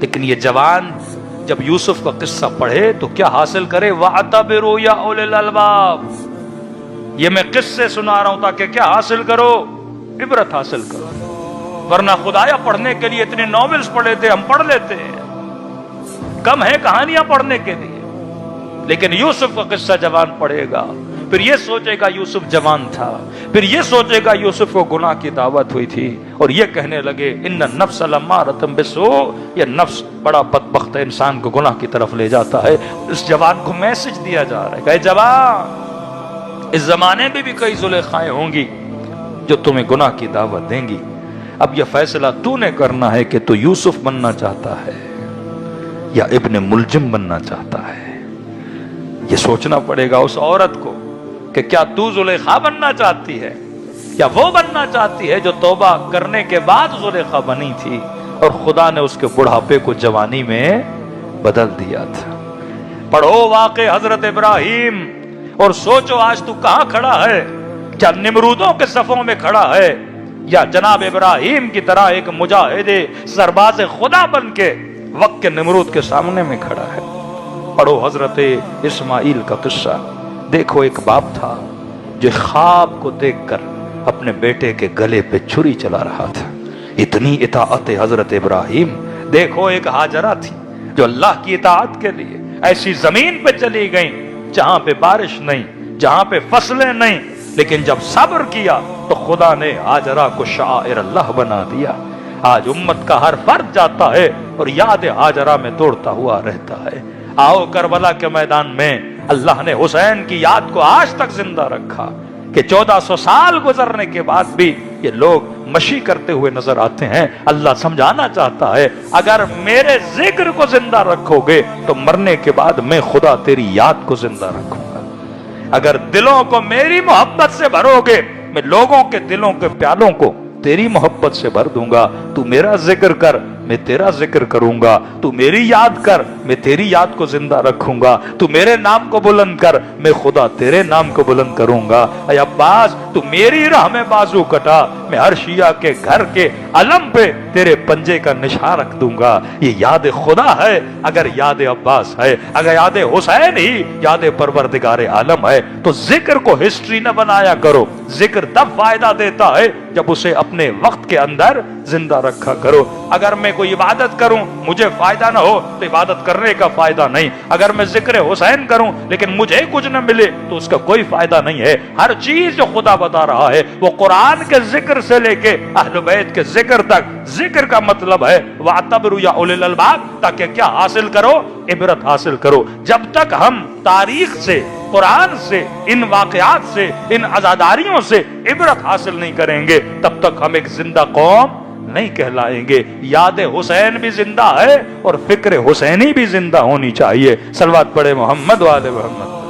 لیکن یہ جوان جب یوسف کا قصہ پڑھے تو کیا حاصل کرے؟ وَاعْتَبِرُوا يَا أُولِي الْأَلْبَابِ، یہ میں قصے سنا رہا ہوں تاکہ کیا حاصل کرو؟ عبرت حاصل کرو۔ ورنہ خدایا پڑھنے کے لیے اتنے ناولز پڑھے تھے، ہم پڑھ لیتے ہیں، کم ہے کہانیاں پڑھنے کے لیے، لیکن یوسف کا قصہ جوان پڑھے گا، پھر یہ سوچے گا یوسف جوان تھا، پھر یہ سوچے گا یوسف کو گناہ کی دعوت ہوئی تھی، اور یہ کہنے لگے ان النفس لامارۃ بالسوء، یہ نفس بڑا بدبخت ہے، انسان کو گناہ کی طرف لے جاتا ہے۔ اس جوان کو میسج دیا جا رہا ہے کہ اے جوان، اس زمانے میں بھی کئی زلیخائیں ہوں گی جو تمہیں گناہ کی دعوت دیں گی، اب یہ فیصلہ تو نے کرنا ہے کہ تو یوسف بننا چاہتا ہے یا ابن ملجم بننا چاہتا ہے۔ یہ سوچنا پڑے گا اس عورت کو کہ کیا تو زلیخا بننا چاہتی ہے یا وہ بننا چاہتی ہے جو توبہ کرنے کے بعد زلیخا بنی تھی اور خدا نے اس کے بڑھاپے کو جوانی میں بدل دیا تھا۔ پڑھو واقع حضرت ابراہیم اور سوچو آج تو کہاں کھڑا ہے، کیا نمرودوں کے صفوں میں کھڑا ہے یا جناب ابراہیم کی طرح ایک مجاہد سرباز خدا بن کے وقت کے نمرود کے سامنے میں کھڑا ہے۔ پڑھو حضرت اسماعیل کا قصہ، دیکھو ایک باپ تھا جو خواب کو دیکھ کر اپنے بیٹے کے گلے پہ چھری چلا رہا تھا، اتنی اطاعت حضرت ابراہیم۔ دیکھو ایک ہاجرہ تھی جو اللہ کی اطاعت کے لیے ایسی زمین پہ چلی گئیں جہاں پہ بارش نہیں، جہاں پہ فصلیں نہیں، لیکن جب صبر کیا تو خدا نے ہاجرہ کو شاعر اللہ بنا دیا۔ آج امت کا ہر فرد جاتا ہے اور یاد ہاجرہ میں دوڑتا ہوا رہتا ہے۔ آؤ کربلا کے میدان میں اللہ نے حسین کی یاد کو آج تک زندہ رکھا کہ 1400 سال گزرنے کے بعد بھی یہ لوگ مشی کرتے ہوئے نظر آتے ہیں۔ اللہ سمجھانا چاہتا ہے اگر میرے ذکر کو زندہ رکھو گے تو مرنے کے بعد میں خدا تیری یاد کو زندہ رکھوں گا۔ اگر دلوں کو میری محبت سے بھرو گے میں لوگوں کے دلوں کے پیالوں کو تیری محبت سے بھر دوں گا۔ تو میرا ذکر کر میں تیرا ذکر کروں گا، تو میری یاد کر میں تیری یاد کو زندہ رکھوں گا، تو میرے نام کو بلند کر میں خدا تیرے نام کو بلند کروں گا۔ اے عباس تو میری راہ میں بازو کٹا میں ہر شیعہ کے گھر کے علم پہ تیرے پنجے کا نشان رکھ دوں گا۔ یہ یاد خدا ہے اگر یاد عباس ہے، اگر یاد حسین ہی یاد پروردگار عالم ہے تو ذکر کو ہسٹری نہ بنایا کرو۔ ذکر تب فائدہ دیتا ہے جب اسے اپنے وقت کے اندر زندہ رکھا کرو۔ اگر میں کوئی عبادت کروں مجھے فائدہ نہ ہو تو عبادت کرنے کا فائدہ نہیں۔ اگر میں ذکر حسین کروں لیکن مجھے کچھ نہ ملے تو اس کا کوئی فائدہ نہیں ہے۔ ہر چیز جو خدا بتا رہا ہے وہ قرآن کے ذکر سے لے کے اہل بیت کے ذکر تک، ذکر کا مطلب ہے وَاعْتَبِرُوا يَا أُولِي الْأَلْبَابِ، تاکہ کیا حاصل کرو؟ عبرت حاصل کرو۔ جب تک ہم تاریخ سے، قرآن سے، ان واقعات سے، ان عزاداریوں سے عبرت حاصل نہیں کریں گے تب تک ہم ایک زندہ قوم نہیں کہلائیں گے۔ یاد حسین بھی زندہ ہے اور فکر حسینی بھی زندہ ہونی چاہیے۔ صلوات پڑھے محمد و آل محمد۔